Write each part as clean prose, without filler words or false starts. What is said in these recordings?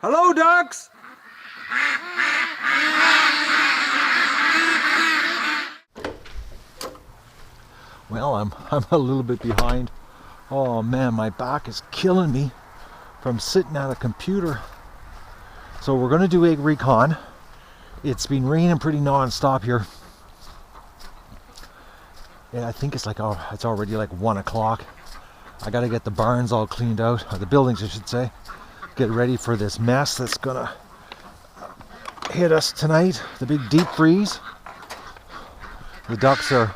Hello, ducks! Well, I'm a little bit behind. Oh man, my back is killing me from sitting at a computer. So we're gonna do egg recon. It's been raining pretty non-stop here. Yeah, I think it's it's already like 1 o'clock. I gotta get the barns all cleaned out, or the buildings I should say. Get ready for this mess that's gonna hit us tonight, the big deep freeze. The ducks are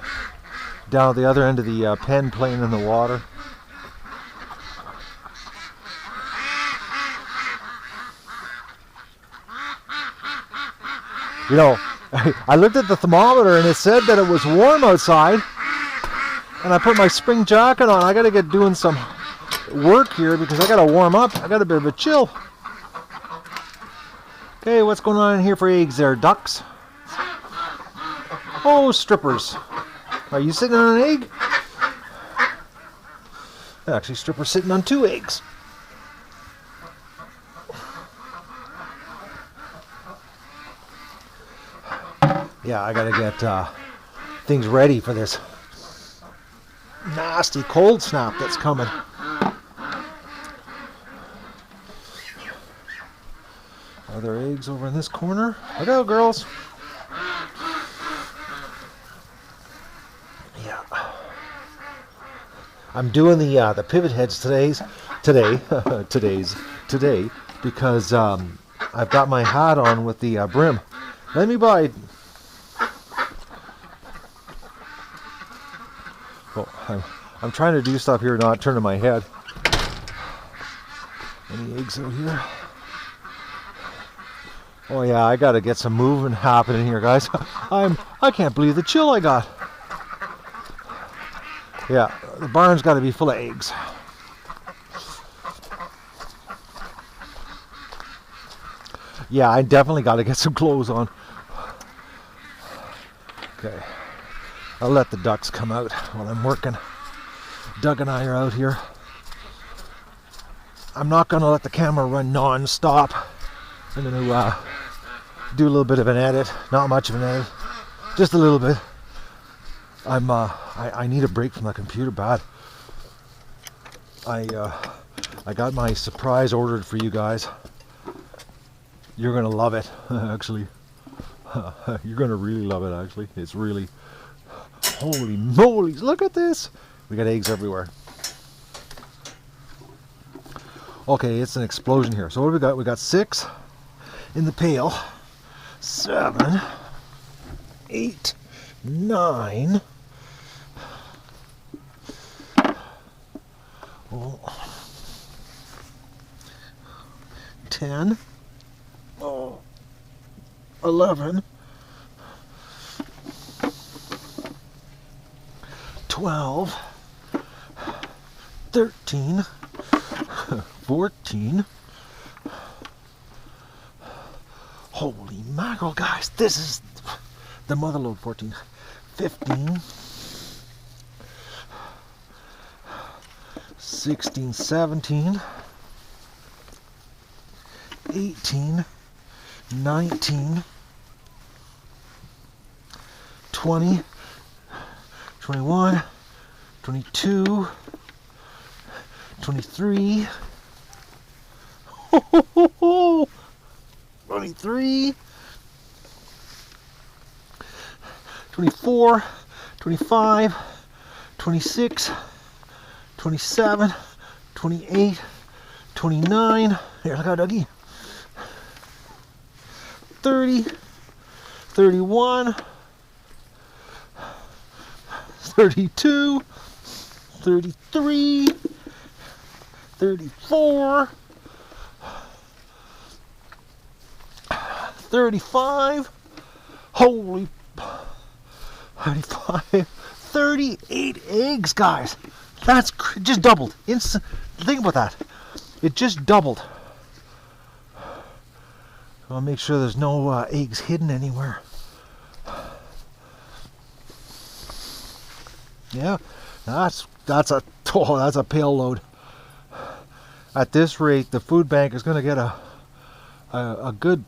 down at the other end of the pen playing in the water. You know, I looked at the thermometer and it said that it was warm outside, and I put my spring jacket on. I gotta get doing some work here because I gotta warm up. I got a bit of a chill. Okay, what's going on in here for eggs there, ducks? Oh, strippers. Are you sitting on an egg? Actually, stripper's sitting on 2 eggs. Yeah, I gotta get things ready for this nasty cold snap that's coming. Are there eggs over in this corner? Look out, girls. Yeah. I'm doing the pivot heads today because I've got my hat on with the brim. Let me bite. Oh, I'm trying to do stuff here, not turning my head. Any eggs out here? Oh yeah, I gotta get some movement happening here, guys. I can't believe the chill I got. Yeah, the barn's gotta be full of eggs. Yeah, I definitely gotta get some clothes on. Okay, I'll let the ducks come out while I'm working. Doug and I are out here. I'm not gonna let the camera run non-stop. I'm gonna do a little bit of an edit, not much of an edit, just a little bit. I need a break from the computer bad. I got my surprise ordered for you guys. You're gonna love it, actually. You're gonna really love it, actually. It's really, holy moly! Look at this. We got eggs everywhere. Okay, it's an explosion here. So what do we got? We got 6 in the pail. 7, 8, 9. Oh. 10. Oh. 11. 12. 13. 14. Holy mackerel, guys, this is the mother load. 14, 15, 16, 17, 18, 19, 20, 21, 22, 23, 23, 24, 25, 26, 27, 28, 29, here, look out, Dougie, 30, 31, 32, 33, 34, 35, holy, 35, 38 eggs, guys. That's just doubled. Think about that. It just doubled. I'll make sure there's no eggs hidden anywhere. Yeah, that's a pail load. At this rate, the food bank is going to get a a good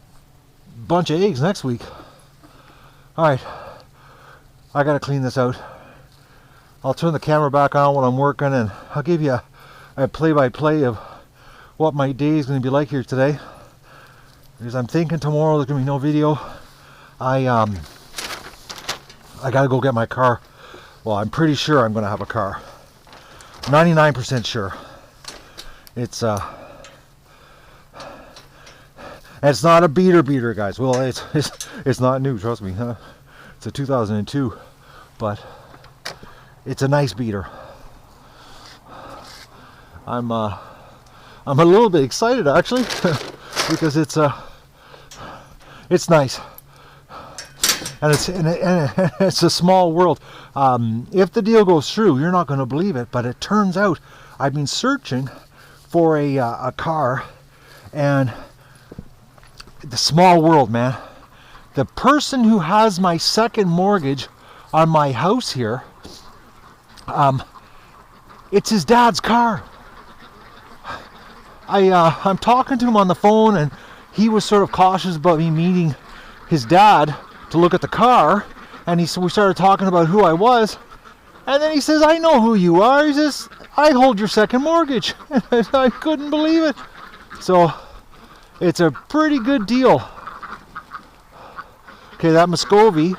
bunch of eggs next week. Alright, I gotta clean this out. I'll turn the camera back on when I'm working, and I'll give you a play-by-play of what my day is going to be like here today. Because I'm thinking tomorrow there's going to be no video. I gotta go get my car. Well, I'm pretty sure I'm going to have a car. 99% sure. It's not a beater, guys. Well, it's not new, trust me. Huh? It's a 2002, but it's a nice beater. I'm a little bit excited actually because it's nice, and it's a small world. If the deal goes through, you're not going to believe it, but it turns out I've been searching for a car, and the small world, man. The person who has my second mortgage on my house here, it's his dad's car. I'm talking to him on the phone, and he was sort of cautious about me meeting his dad to look at the car, and we started talking about who I was, and then he says, I know who you are. He says, I hold your second mortgage. I couldn't believe it. So it's a pretty good deal. Okay, that Muscovy,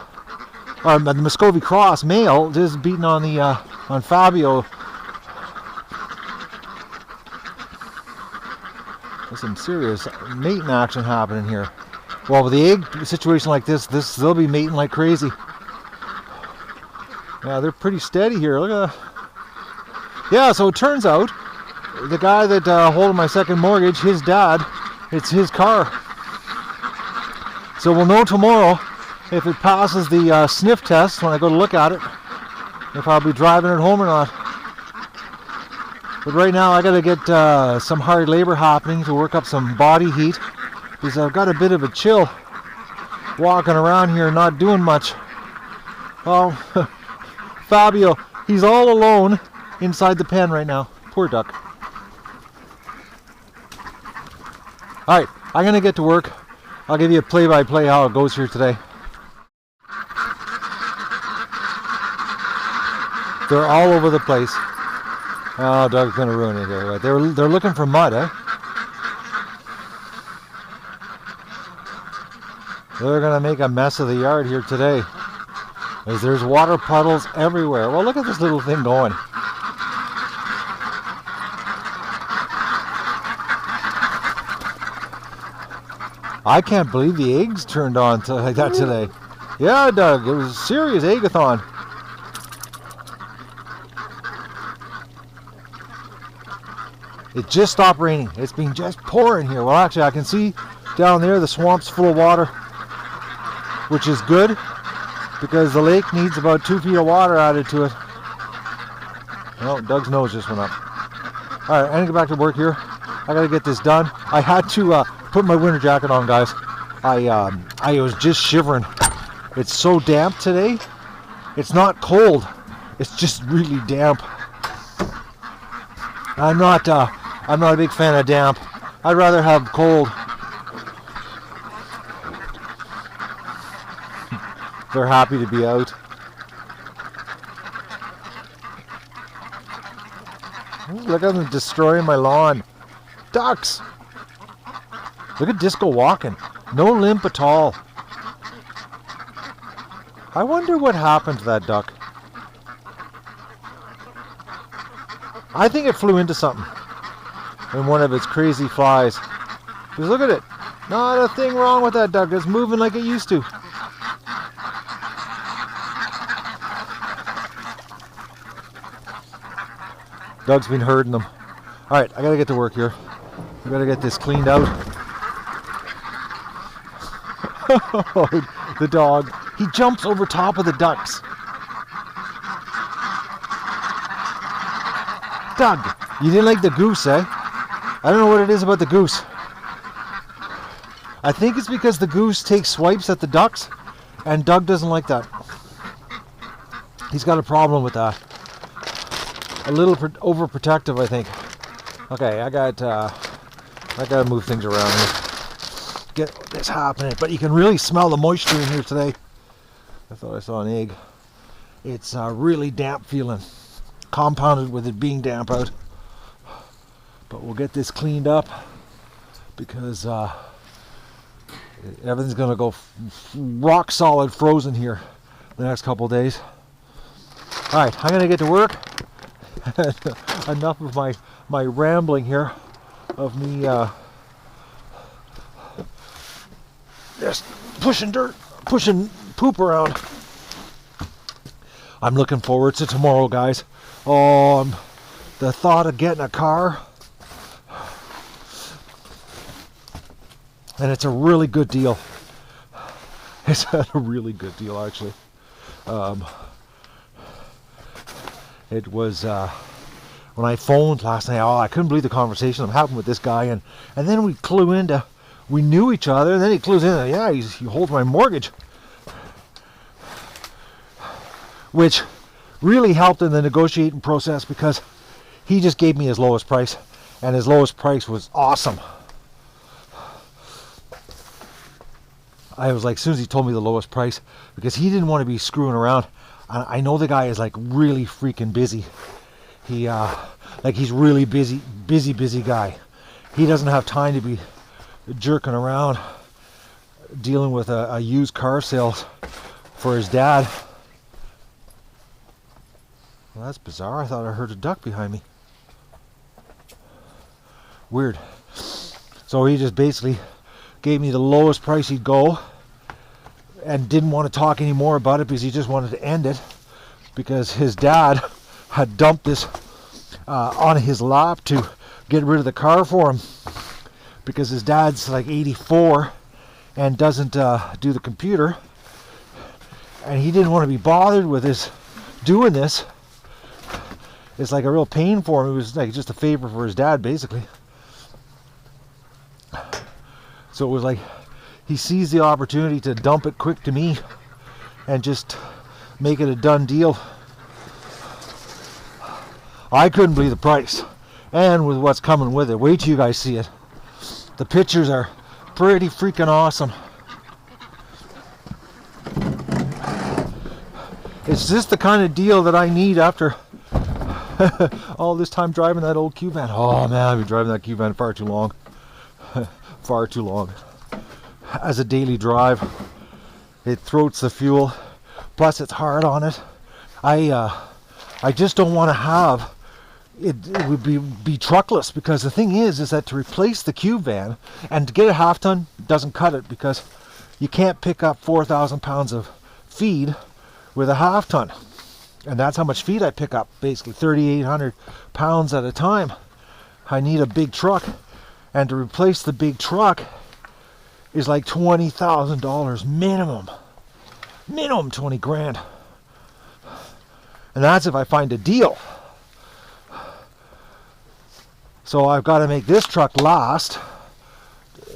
the Muscovy Cross male, just beating on the on Fabio. There's some serious mating action happening here. Well, with the egg situation like this, they'll be mating like crazy. Yeah, they're pretty steady here. Look at that. Yeah, so it turns out the guy that holding my second mortgage, his dad, it's his car. So we'll know tomorrow if it passes the sniff test when I go to look at it, if I'll be driving it home or not. But right now I gotta get some hard labor happening to work up some body heat, because I've got a bit of a chill walking around here not doing much. Well, Fabio, he's all alone inside the pen right now. Poor duck. Alright, I'm gonna get to work. I'll give you a play-by-play how it goes here today. They're all over the place. Oh, Doug's gonna ruin it here. They're looking for mud, eh? They're gonna make a mess of the yard here today, as there's water puddles everywhere. Well, look at this little thing going. I can't believe the eggs turned on like that today. Yeah, Doug, it was a serious eggathon. It just stopped raining. It's been just pouring here. Well, actually, I can see down there the swamp's full of water, which is good because the lake needs about 2 feet of water added to it. Oh, Doug's nose just went up. All right, I'm gonna get back to work here. I gotta get this done. I had to put my winter jacket on, guys. I was just shivering. It's so damp today. It's not cold. It's just really damp. I'm not a big fan of damp. I'd rather have cold. They're happy to be out. Ooh, look at them destroying my lawn. Ducks! Look at Disco walking. No limp at all. I wonder what happened to that duck. I think it flew into something in one of its crazy flies. Just look at it. Not a thing wrong with that duck. It's moving like it used to. Doug's been herding them. Alright, I gotta get to work here. I gotta get this cleaned out. The dog. He jumps over top of the ducks. Doug, you didn't like the goose, eh? I don't know what it is about the goose. I think it's because the goose takes swipes at the ducks, and Doug doesn't like that. He's got a problem with that. A little overprotective, I think. Okay, I gotta move things around here. get this happening. But you can really smell the moisture in here today. I thought I saw an egg. It's really damp feeling, compounded with it being damp out. But we'll get this cleaned up because everything's going to go rock solid frozen here the next couple of days. Alright, I'm going to get to work. Enough of my rambling here, of me just pushing poop around. I'm looking forward to tomorrow, guys. The thought of getting a car, and it's a really good deal. It's a really good deal, actually. It was when I phoned last night. I couldn't believe the conversation I'm having with this guy, and then we knew each other, and then he clues in. Yeah, he holds my mortgage, which really helped in the negotiating process because he just gave me his lowest price, and his lowest price was awesome. I was like, as soon as he told me the lowest price, because he didn't want to be screwing around. I know the guy is like really freaking busy. He's really busy guy. He doesn't have time to be jerking around dealing with a used car sales for his dad. Well, that's bizarre. I thought I heard a duck behind me. Weird. So he just basically gave me the lowest price he'd go, and didn't want to talk anymore about it because he just wanted to end it, because his dad had dumped this on his lap to get rid of the car for him, because his dad's like 84 and doesn't do the computer, and he didn't want to be bothered with his doing this. It's like a real pain for him. It was like just a favor for his dad, basically. So it was like he seized the opportunity to dump it quick to me and just make it a done deal. I couldn't believe the price, and with what's coming with it. Wait till you guys see it. The pictures are pretty freaking awesome. It's just the kind of deal that I need after all this time driving that old Q van. Oh man, I've been driving that Q van far too long. Far too long. As a daily drive, it throats the fuel. Plus, it's hard on it. I just don't want to have it. It would be truckless, because the thing is that to replace the Q van and to get a half ton doesn't cut it, because you can't pick up 4,000 pounds of feed with a half ton, and that's how much feed I pick up. Basically, 3,800 pounds at a time. I need a big truck. And to replace the big truck is like $20,000 minimum. Minimum 20 grand. And that's if I find a deal. So I've got to make this truck last.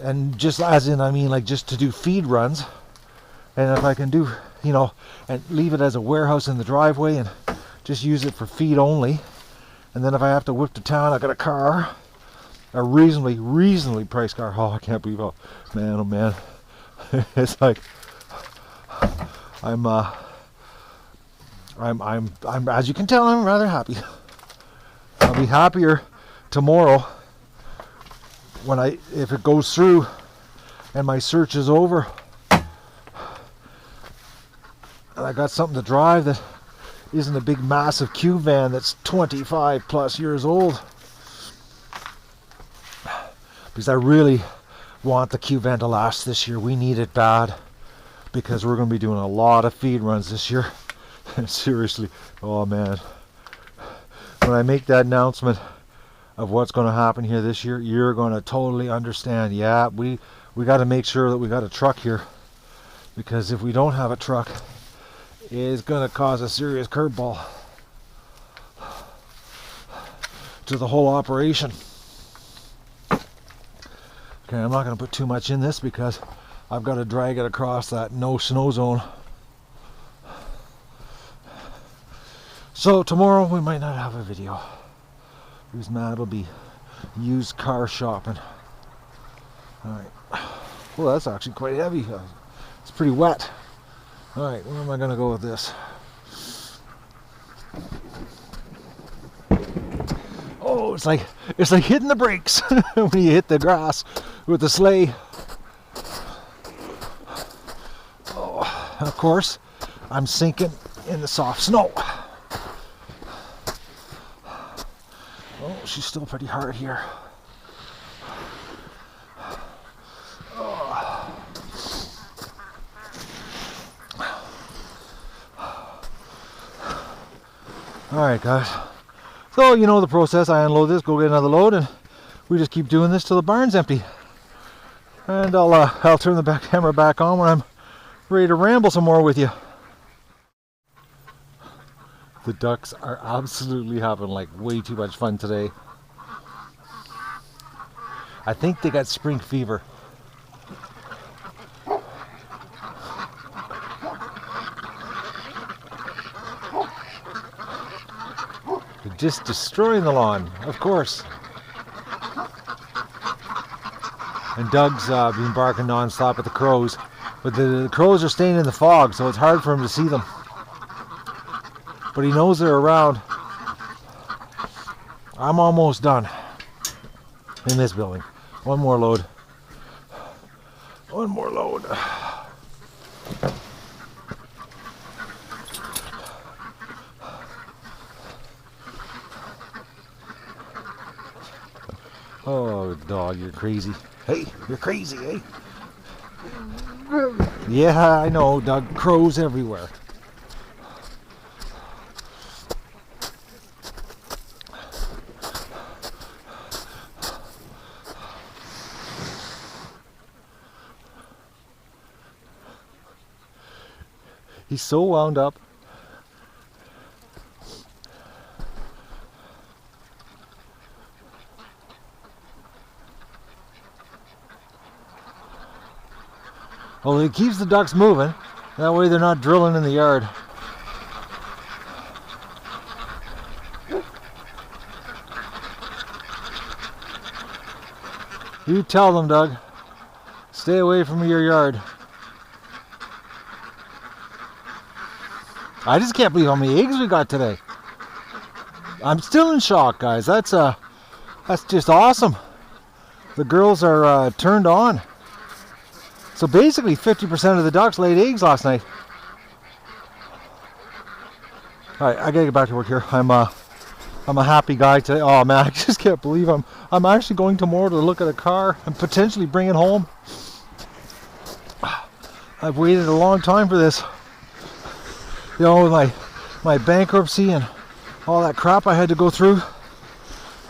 And just as in, I mean, like just to do feed runs. And if I can do, and leave it as a warehouse in the driveway and just use it for feed only. And then if I have to whip to town, I got a car. A reasonably priced car. Oh, I can't believe oh man. It's like I'm as you can tell, I'm rather happy. I'll be happier tomorrow if it goes through and my search is over and I got something to drive that isn't a big massive Q van that's 25 plus years old. Because I really want the Q van to last this year. We need it bad, because we're going to be doing a lot of feed runs this year. Seriously, oh man. When I make that announcement of what's going to happen here this year, you're going to totally understand. Yeah, we got to make sure that we got a truck here, because if we don't have a truck, it's going to cause a serious curveball to the whole operation. Okay, I'm not going to put too much in this because I've got to drag it across that no snow zone. So tomorrow we might not have a video, because Matt will be used car shopping. Alright. Oh, that's actually quite heavy. It's pretty wet. All right, where am I gonna go with this? Oh, it's like hitting the brakes when you hit the grass with the sleigh. Oh, of course, I'm sinking in the soft snow. Oh, she's still pretty hard here. Alright guys, so you know the process. I unload this, go get another load, and we just keep doing this till the barn's empty. And I'll turn the camera back on when I'm ready to ramble some more with you. The ducks are absolutely having like way too much fun today. I think they got spring fever. Just destroying the lawn, of course. And Doug's been barking non-stop at the crows, but the crows are staying in the fog, so it's hard for him to see them. But he knows they're around. I'm almost done in this building. One more load. One more load. Oh, dog, you're crazy. Hey, you're crazy, eh? Yeah, I know, Doug. Crows everywhere. He's so wound up. Well, it keeps the ducks moving. That way they're not drilling in the yard. You tell them, Doug. Stay away from your yard. I just can't believe how many eggs we got today. I'm still in shock, guys. That's just awesome. The girls are turned on. So basically 50% of the ducks laid eggs last night. Alright, I gotta get back to work here. I'm a happy guy today. Oh man, I just can't believe I'm actually going tomorrow to look at a car and potentially bring it home. I've waited a long time for this. You know, with my bankruptcy and all that crap I had to go through.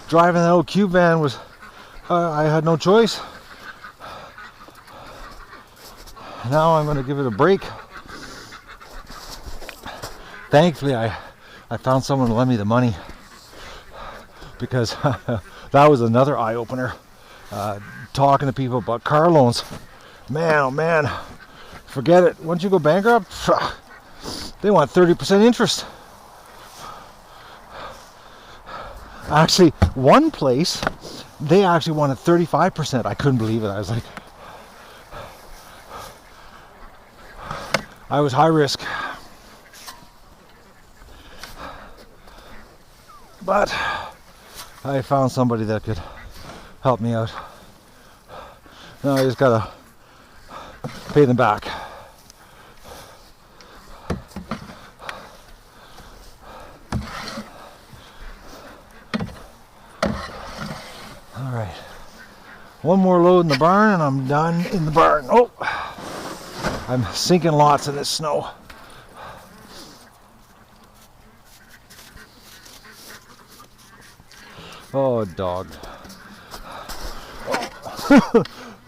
Driving that old cube van was, I had no choice. Now I'm going to give it a break. Thankfully, I found someone to lend me the money, because that was another eye-opener. Talking to people about car loans. Man, oh man, forget it. Once you go bankrupt, they want 30% interest. Actually, one place, they actually wanted 35%. I couldn't believe it. I was like, I was high risk. But I found somebody that could help me out. Now I just gotta pay them back. Alright. One more load in the barn and I'm done in the barn. Oh! I'm sinking lots in this snow. Oh, dog.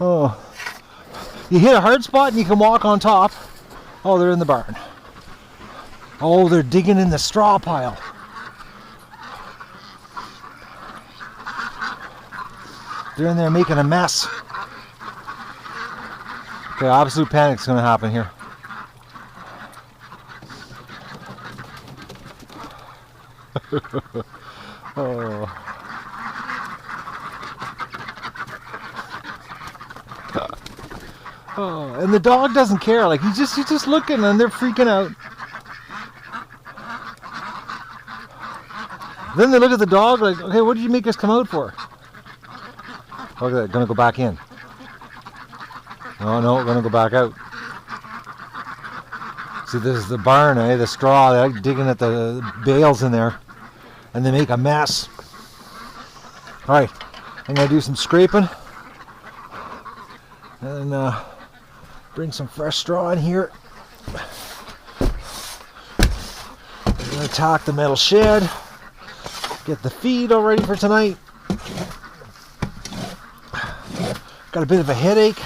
Oh. You hit a hard spot and you can walk on top. Oh, they're in the barn. Oh, they're digging in the straw pile. They're in there making a mess. Okay, absolute panic's gonna happen here. Oh. Oh, and the dog doesn't care. Like he's just looking, and they're freaking out. Then they look at the dog like, okay, what did you make us come out for? Okay, they're gonna go back in. Oh no, we're gonna go back out. See, this is the barn, the straw. They're digging at the bales in there, and they make a mess. All right, I'm gonna do some scraping, and bring some fresh straw in here. I'm gonna tack the metal shed, get the feed all ready for tonight. Got a bit of a headache.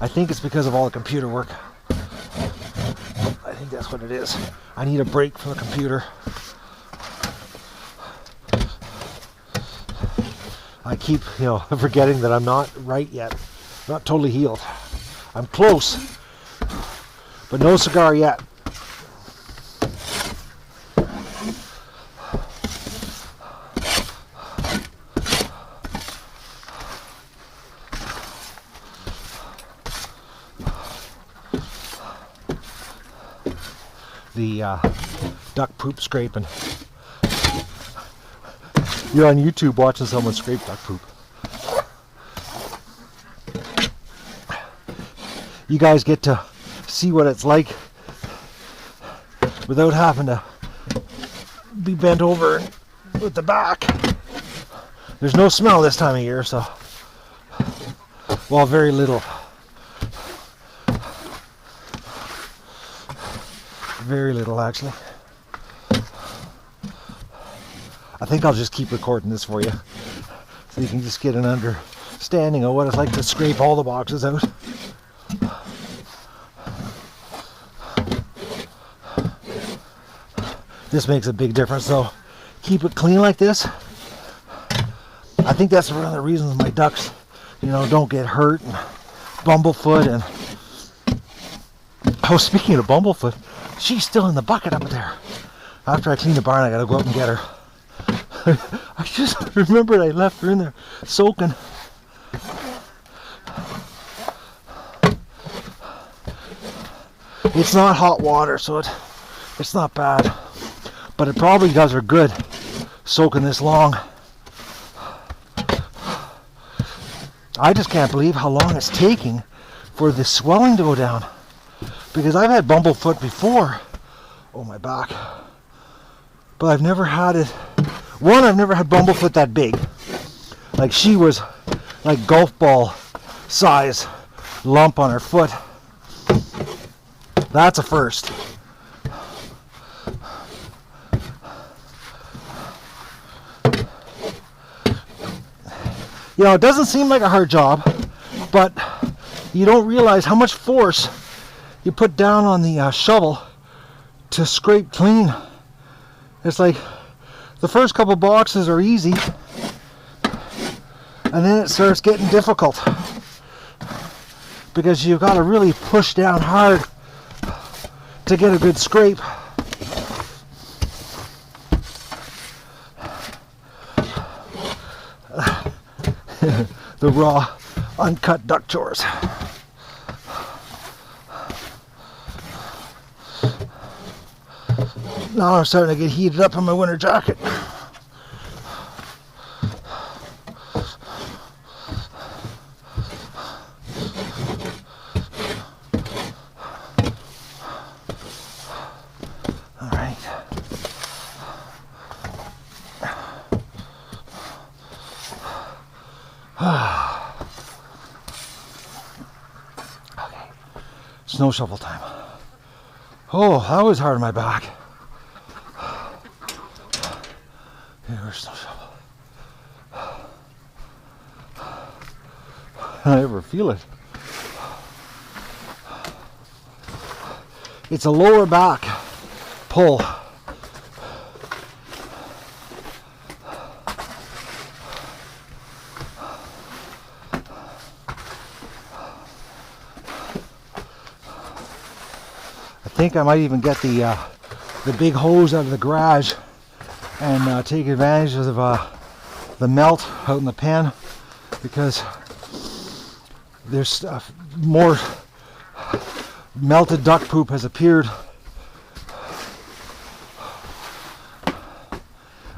I think it's because of all the computer work. I think that's what it is. I need a break from the computer. I keep, forgetting that I'm not right yet. Not totally healed. I'm close, but no cigar yet. The duck poop scraping. You're on YouTube watching someone scrape duck poop. You guys get to see what it's like without having to be bent over with the back. There's no smell this time of year, so, well, very little. Very little, actually. I think I'll just keep recording this for you, so you can just get an understanding of what it's like to scrape all the boxes out. This makes a big difference, so keep it clean like this. I think that's one of the reasons my ducks, don't get hurt and bumblefoot. And oh, speaking of bumblefoot, she's still in the bucket up there. After I clean the barn, I gotta go up and get her. I just remembered I left her in there soaking. It's not hot water, so it's not bad. But it probably does her good soaking this long. I just can't believe how long it's taking for the swelling to go down. Because I've had bumblefoot before. Oh, my back. But I've never had it. One, I've never had bumblefoot that big. Like she was like golf ball size lump on her foot. That's a first. It doesn't seem like a hard job, but you don't realize how much force you put down on the shovel to scrape clean. It's like the first couple boxes are easy, and then it starts getting difficult because you've got to really push down hard to get a good scrape. The raw, uncut duck chores. Now I'm starting to get heated up in my winter jacket. All right. Okay. Snow shovel time. Oh, that was hard on my back. Here's snow shovel. I ever feel it. It's a lower back pull. I think I might even get the big hose out of the garage and take advantage of the melt out in the pen, because There's more melted duck poop has appeared.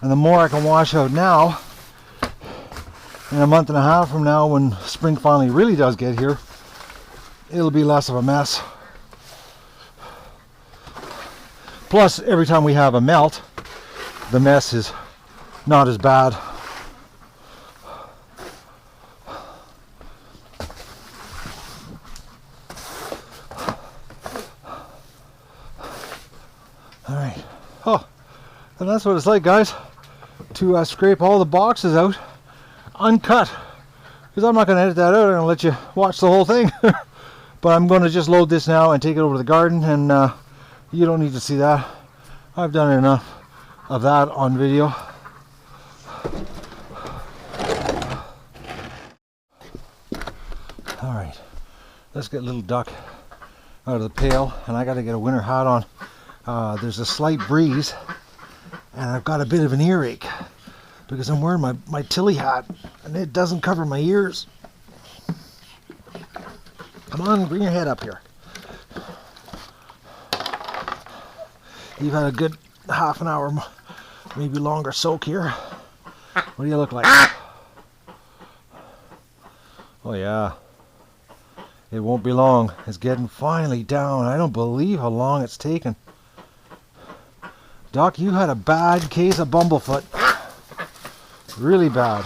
And the more I can wash out now, in a month and a half from now, when spring finally really does get here, it'll be less of a mess. Plus, every time we have a melt, the mess is not as bad. Alright. Oh, and that's what it's like, guys, to scrape all the boxes out uncut, because I'm not going to edit that out. I'm going to let you watch the whole thing. But I'm going to just load this now and take it over to the garden, and you don't need to see that. I've done enough of that on video. Alright, let's get little duck out of the pail, and I got to get a winter hat on. There's a slight breeze, and I've got a bit of an earache because I'm wearing my Tilly hat and it doesn't cover my ears. Come on, bring your head up here. You've had a good half an hour, maybe longer soak here. What do you look like? Oh yeah. It won't be long. It's getting finally down. I don't believe how long it's taken. Doc, you had a bad case of bumblefoot. Really bad.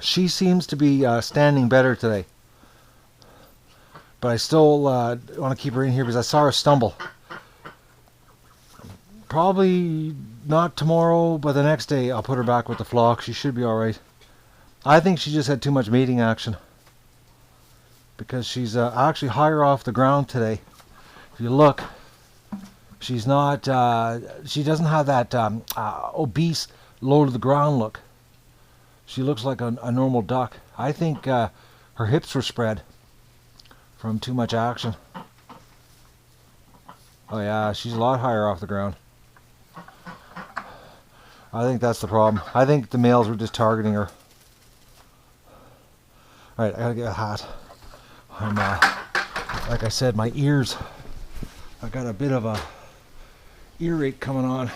She seems to be standing better today. But I still want to keep her in here because I saw her stumble. Probably not tomorrow, but the next day I'll put her back with the flock. She should be alright. I think she just had too much mating action, because she's actually higher off the ground today. If you look, she's not, she doesn't have that obese, low to the ground look. She looks like a normal duck. I think her hips were spread from too much action. Oh yeah, she's a lot higher off the ground. I think that's the problem. I think the males were just targeting her. Alright, I gotta get a hat. I'm, like I said, my ears, I got a bit of a earache coming on.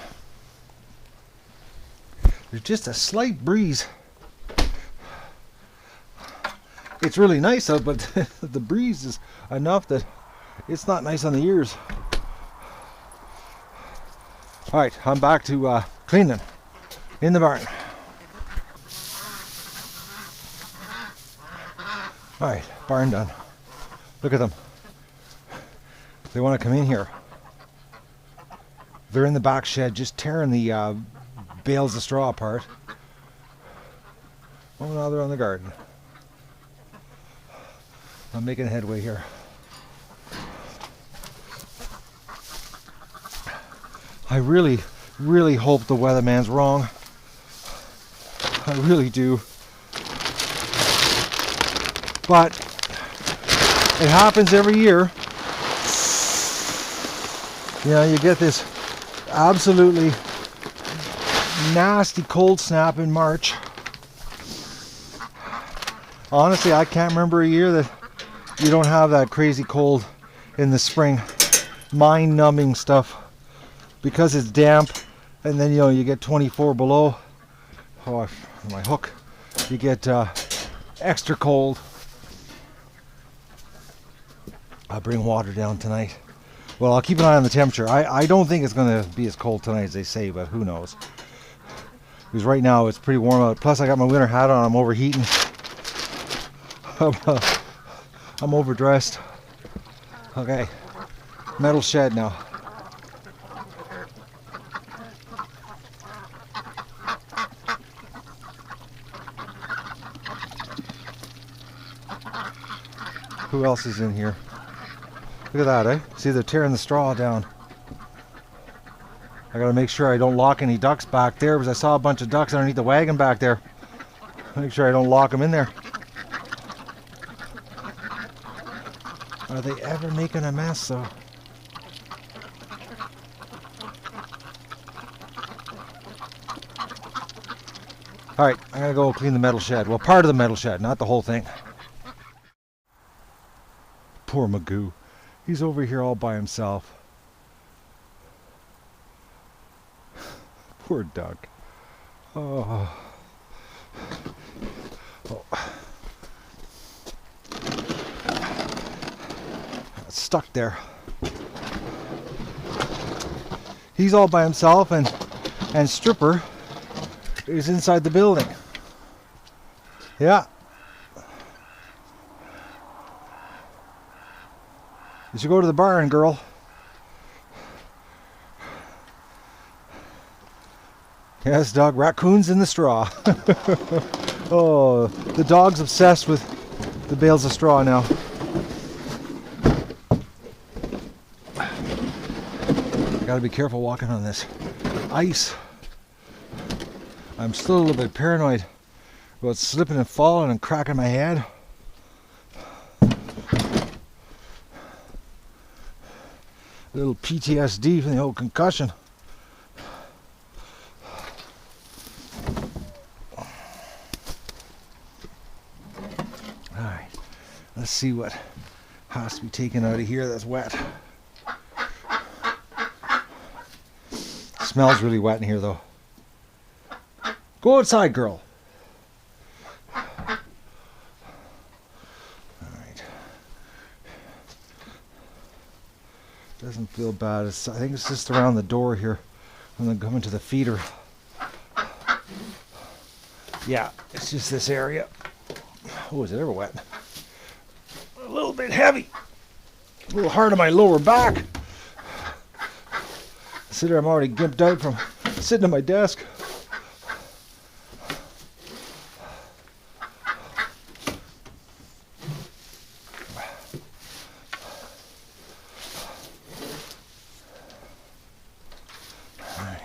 There's just a slight breeze. It's really nice out, but the breeze is enough that it's not nice on the ears. Alright, I'm back to cleaning in the barn. Alright, barn done. Look at them. They want to come in here. They're in the back shed just tearing the bales of straw apart. Oh, now they're on the garden. I'm making headway here. I really, really hope the weatherman's wrong. I really do. But it happens every year. You know, you get this absolutely nasty cold snap in March. Honestly, I can't remember a year that you don't have that crazy cold in the spring. Mind-numbing stuff. Because it's damp, and then, you know, you get 24 below. Oh, my hook. You get extra cold. I'll bring water down tonight. Well, I'll keep an eye on the temperature. I don't think it's going to be as cold tonight as they say, but who knows. Because right now it's pretty warm out. Plus I got my winter hat on. I'm overheating. I'm overdressed. Okay. Metal shed now. Who else is in here? Look at that, eh? See, they're tearing the straw down. I gotta make sure I don't lock any ducks back there, because I saw a bunch of ducks underneath the wagon back there. Make sure I don't lock them in there. Are they ever making a mess, though? All right, I'm gonna go clean the metal shed. Well, part of the metal shed, not the whole thing. Poor Magoo. He's over here all by himself. Poor duck. Oh. It's stuck there. He's all by himself, and Stripper is inside the building. Yeah. You should go to the barn, girl. Yes, dog. Raccoons in the straw. Oh, the dog's obsessed with the bales of straw now. Gotta be careful walking on this ice. I'm still a little bit paranoid about slipping and falling and cracking my head. A little PTSD from the old concussion. Alright, let's see what has to be taken out of here that's wet. Smells really wet in here though. Go outside, girl. Alright. Doesn't feel bad. I think it's just around the door here when I'm coming to the feeder. Yeah, it's just this area. Oh, is it ever wet? A little bit heavy. A little hard on my lower back. Consider I'm already gimped out from sitting at my desk. Alright.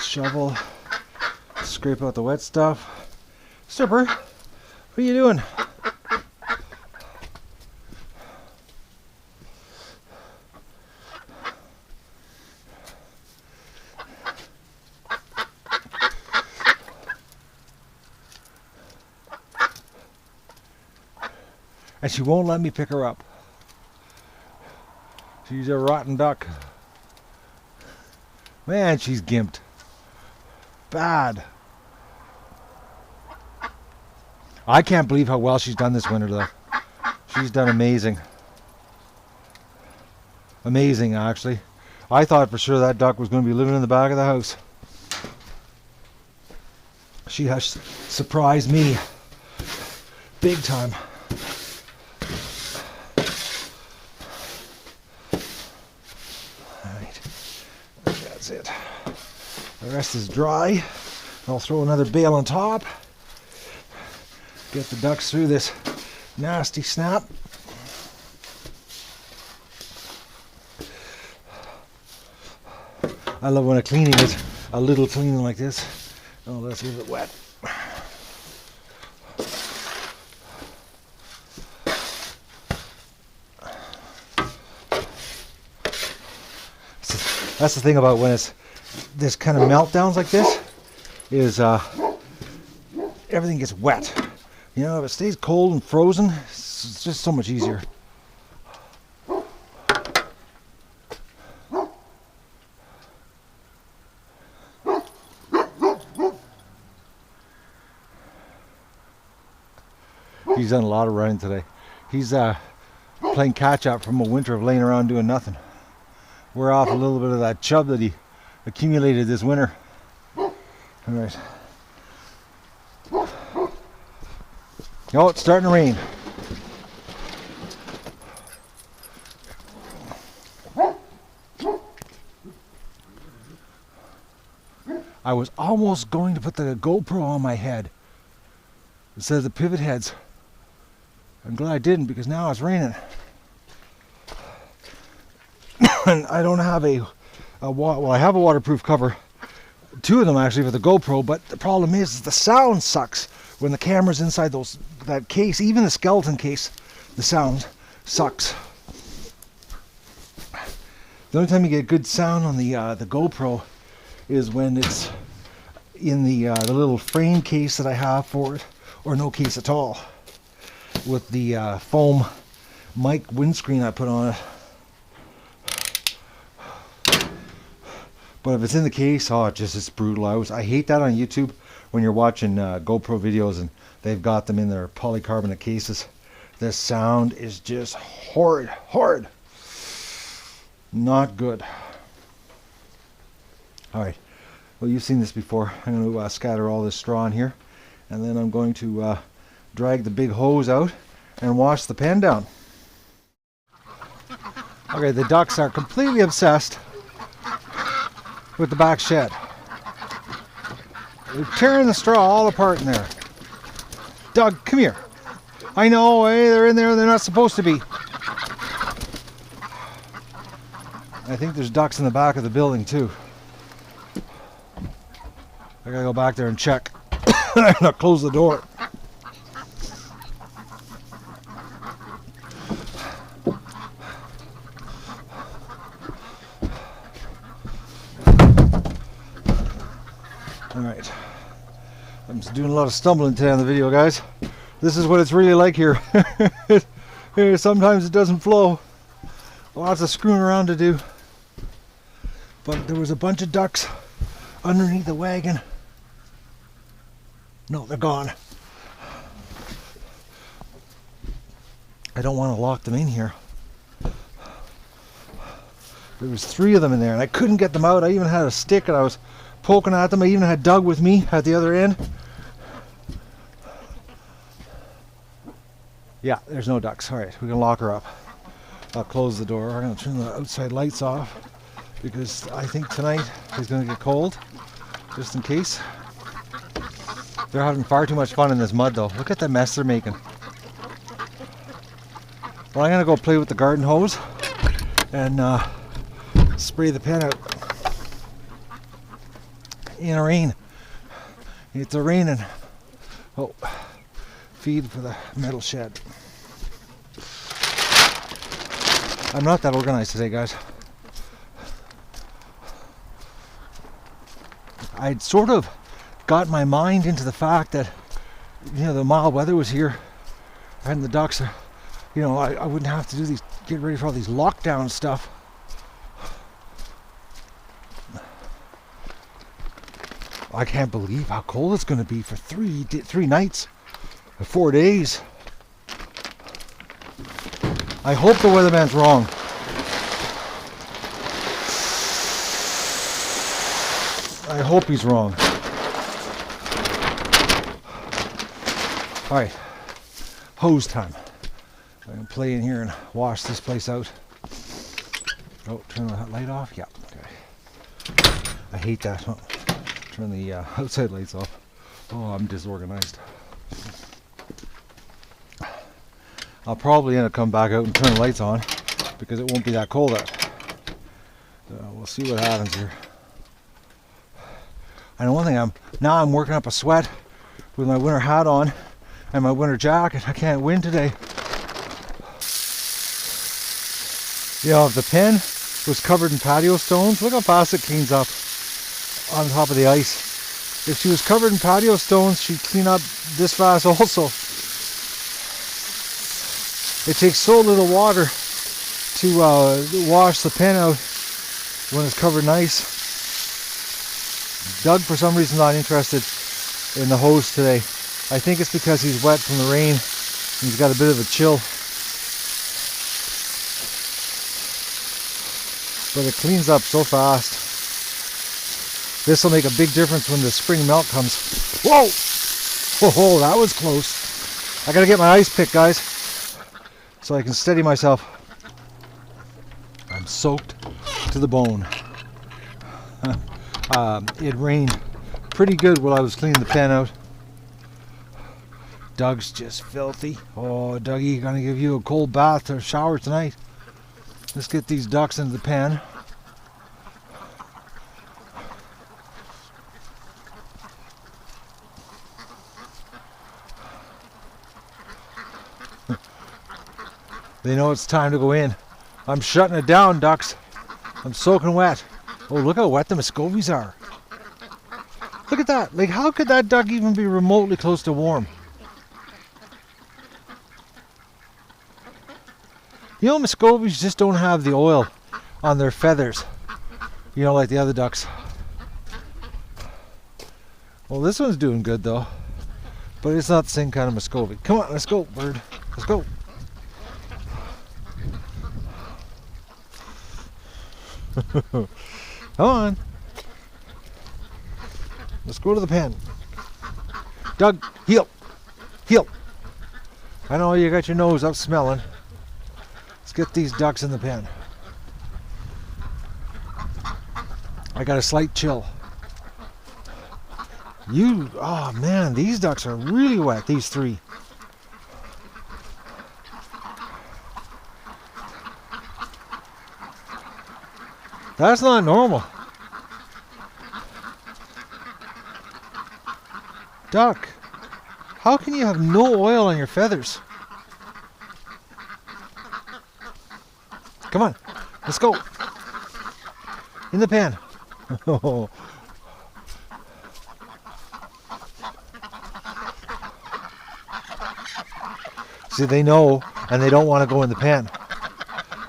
Shovel. Scrape out the wet stuff. Stripper, what are you doing? And she won't let me pick her up. She's a rotten duck. Man, she's gimped. Bad. I can't believe how well she's done this winter though. She's done amazing. Amazing, actually. I thought for sure that duck was going to be living in the back of the house. She has surprised me big time. Alright, that's it. The rest is dry. I'll throw another bale on top. Get the ducks through this nasty snap. I love when a cleaning is a little cleaning like this. Oh, that's a little bit wet. That's the thing about when it's this kind of meltdowns like this, is everything gets wet. You know, if it stays cold and frozen, it's just so much easier. He's done a lot of running today. He's playing catch up from a winter of laying around doing nothing. We're off a little bit of that chub that he accumulated this winter. All right. Oh, it's starting to rain. I was almost going to put the GoPro on my head instead of the pivot heads. I'm glad I didn't, because now it's raining. And I don't have well, I have a waterproof cover. Two of them actually for the GoPro, but the problem is the sound sucks when the camera's inside that case. Even the skeleton case, the sound sucks. The only time you get good sound on the GoPro is when it's in the little frame case that I have for it, or no case at all, with the foam mic windscreen I put on it. But if it's in the case, oh, it's brutal. I hate that on YouTube when you're watching GoPro videos and they've got them in their polycarbonate cases. The sound is just horrid. Not good. Alright, well, you've seen this before. I'm going to scatter all this straw in here, and then I'm going to drag the big hose out and wash the pen down. Okay, the ducks are completely obsessed with the back shed. They're tearing the straw all apart in there. Doug, come here. I know, they're in there, they're not supposed to be. I think there's ducks in the back of the building too. I gotta go back there and check. I'm gonna close the door. Alright. I'm just doing a lot of stumbling today on the video, guys. This is what it's really like here. Sometimes it doesn't flow. Lots of screwing around to do. But there was a bunch of ducks underneath the wagon. No, they're gone. I don't want to lock them in here. There was 3 of them in there and I couldn't get them out. I even had a stick and I was poking at them. I even had Doug with me at the other end. Yeah, there's no ducks. Alright, we can lock her up. I'll close the door. I'm going to turn the outside lights off because I think tonight is going to get cold, just in case. They're having far too much fun in this mud though. Look at the mess they're making. Well, I'm going to go play with the garden hose and spray the pen out in the rain. It's a raining. Oh, feed for the metal shed. I'm not that organized today, guys. I'd sort of got my mind into the fact that, you know, the mild weather was here and the ducks are, you know, I wouldn't have to do these, get ready for all these lockdown stuff. I can't believe how cold it's going to be for three nights, 4 days. I hope the weatherman's wrong. I hope he's wrong. Alright, hose time. I can play in here and wash this place out. Oh, turn that light off? Yeah, okay. I hate that. Oh, turn the outside lights off. Oh, I'm disorganized. I'll probably end up coming back out and turn the lights on because it won't be that cold out. So we'll see what happens here. I know one thing, I'm working up a sweat with my winter hat on and my winter jacket. I can't win today. You know, if the pen was covered in patio stones, look how fast it cleans up on top of the ice. If she was covered in patio stones, she'd clean up this fast also. It takes so little water to wash the pen out when it's covered in ice. Doug, for some reason, not interested in the hose today. I think it's because he's wet from the rain. He's got a bit of a chill. But it cleans up so fast. This will make a big difference when the spring melt comes. Whoa! Oh, that was close. I gotta get my ice pick, guys, so I can steady myself. I'm soaked to the bone. It rained pretty good while I was cleaning the pen out. Doug's just filthy. Oh, Dougie, gonna give you a cold bath or shower tonight. Let's get these ducks into the pen. They know it's time to go in. I'm shutting it down, ducks. I'm soaking wet. Oh, look how wet the Muscovies are. Look at that. Like, how could that duck even be remotely close to warm? You know, Muscovies just don't have the oil on their feathers. You know, like the other ducks. Well, this one's doing good, though. But it's not the same kind of Muscovy. Come on, let's go, bird. Let's go. Come on. Let's go to the pen. Doug, heel. Heel. I know you got your nose up smelling. Let's get these ducks in the pen. I got a slight chill. Oh man, these ducks are really wet, these three. That's not normal. Duck, how can you have no oil on your feathers? Come on, let's go. In the pan. See, they know, and they don't want to go in the pan.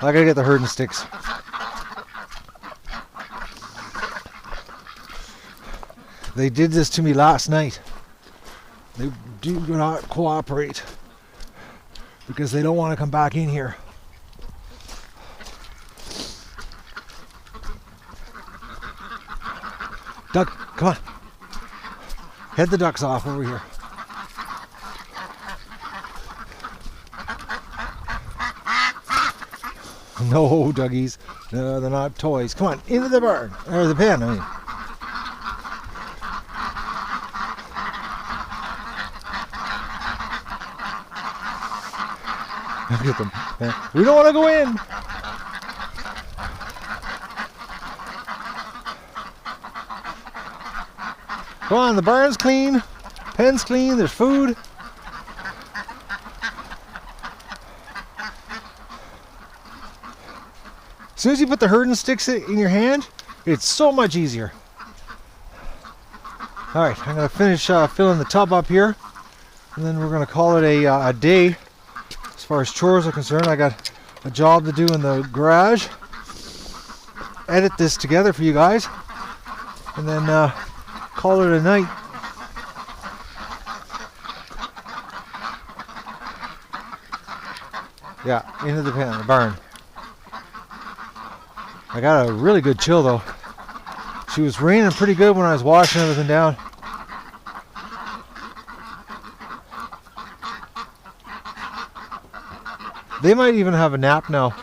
I gotta get the herding sticks. They did this to me last night. They do not cooperate because they don't want to come back in here. Duck, come on. Head the ducks off over here. No, Dougies. No, they're not toys. Come on, into the barn. Or the pen, I mean. Look at them. We don't want to go in. Come on, the barn's clean. Pen's clean. There's food. As soon as you put the herding sticks in your hand, it's so much easier. Alright, I'm going to finish filling the tub up here. And then we're going to call it a day. As far as chores are concerned, I got a job to do in the garage. Edit this together for you guys. And then call it a night. Yeah, into the pen, the barn. I got a really good chill though. She was raining pretty good when I was washing everything down. They might even have a nap now.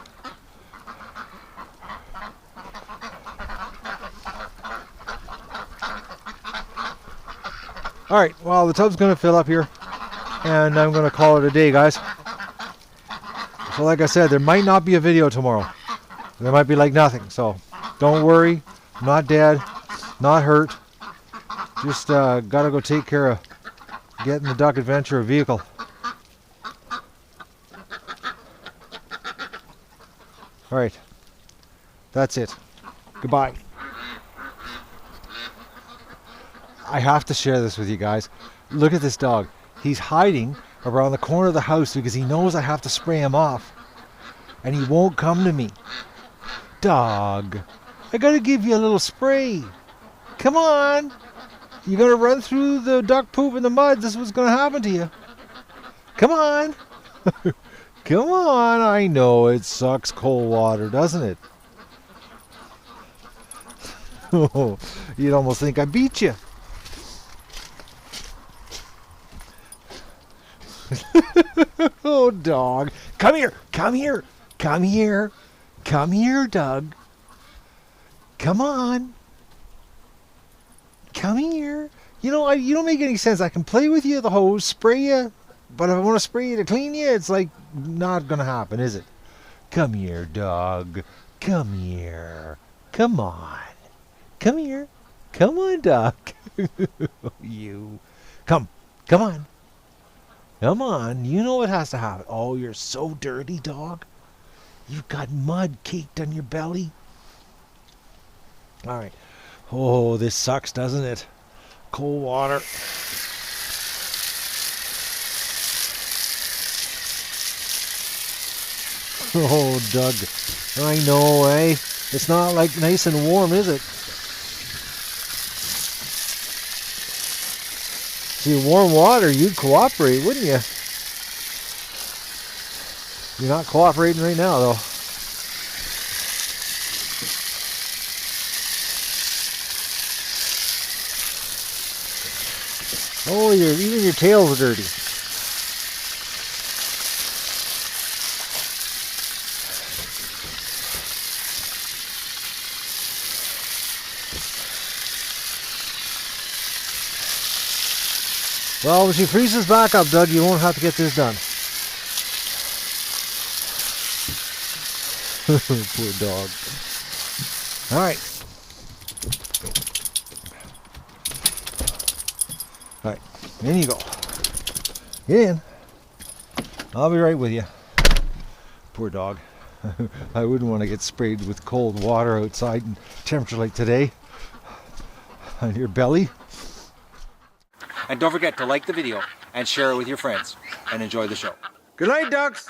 Alright, well the tub's going to fill up here. And I'm going to call it a day, guys. So like I said, there might not be a video tomorrow. There might be like nothing, so don't worry. I'm not dead, not hurt. Just gotta go take care of getting the Duck Adventure a vehicle. Alright, that's it. Goodbye. I have to share this with you guys. Look at this dog. He's hiding around the corner of the house because he knows I have to spray him off. And he won't come to me. Dog, I gotta give you a little spray. Come on. You're gonna run through the duck poop in the mud. This is what's gonna happen to you. Come on. Come on. I know it sucks cold water, doesn't it? Oh, you'd almost think I beat you. Oh, dog. Come here. Come here. Come here. Come here, Doug. Come on. Come here. You know, you don't make any sense. I can play with you, the hose, spray you, but if I want to spray you to clean you, it's like not going to happen, is it? Come here, dog. Come here. Come on. Come here. Come on, Doc. You. Come. Come on. Come on. You know what has to happen. Oh, you're so dirty, dog. You've got mud caked on your belly. Alright. Oh, this sucks, doesn't it? cold water. Oh, Doug, I know, eh? It's not like nice and warm, is it? See, warm water, you'd cooperate, wouldn't you? You're not cooperating right now, though. Oh, even your tail's dirty. Well, when she freezes back up, Doug, you won't have to get this done. Poor dog. All right. All right, in you go. Get in. I'll be right with you. Poor dog. I wouldn't want to get sprayed with cold water outside in temperature like today on your belly. And don't forget to like the video and share it with your friends and enjoy the show. Good night, ducks.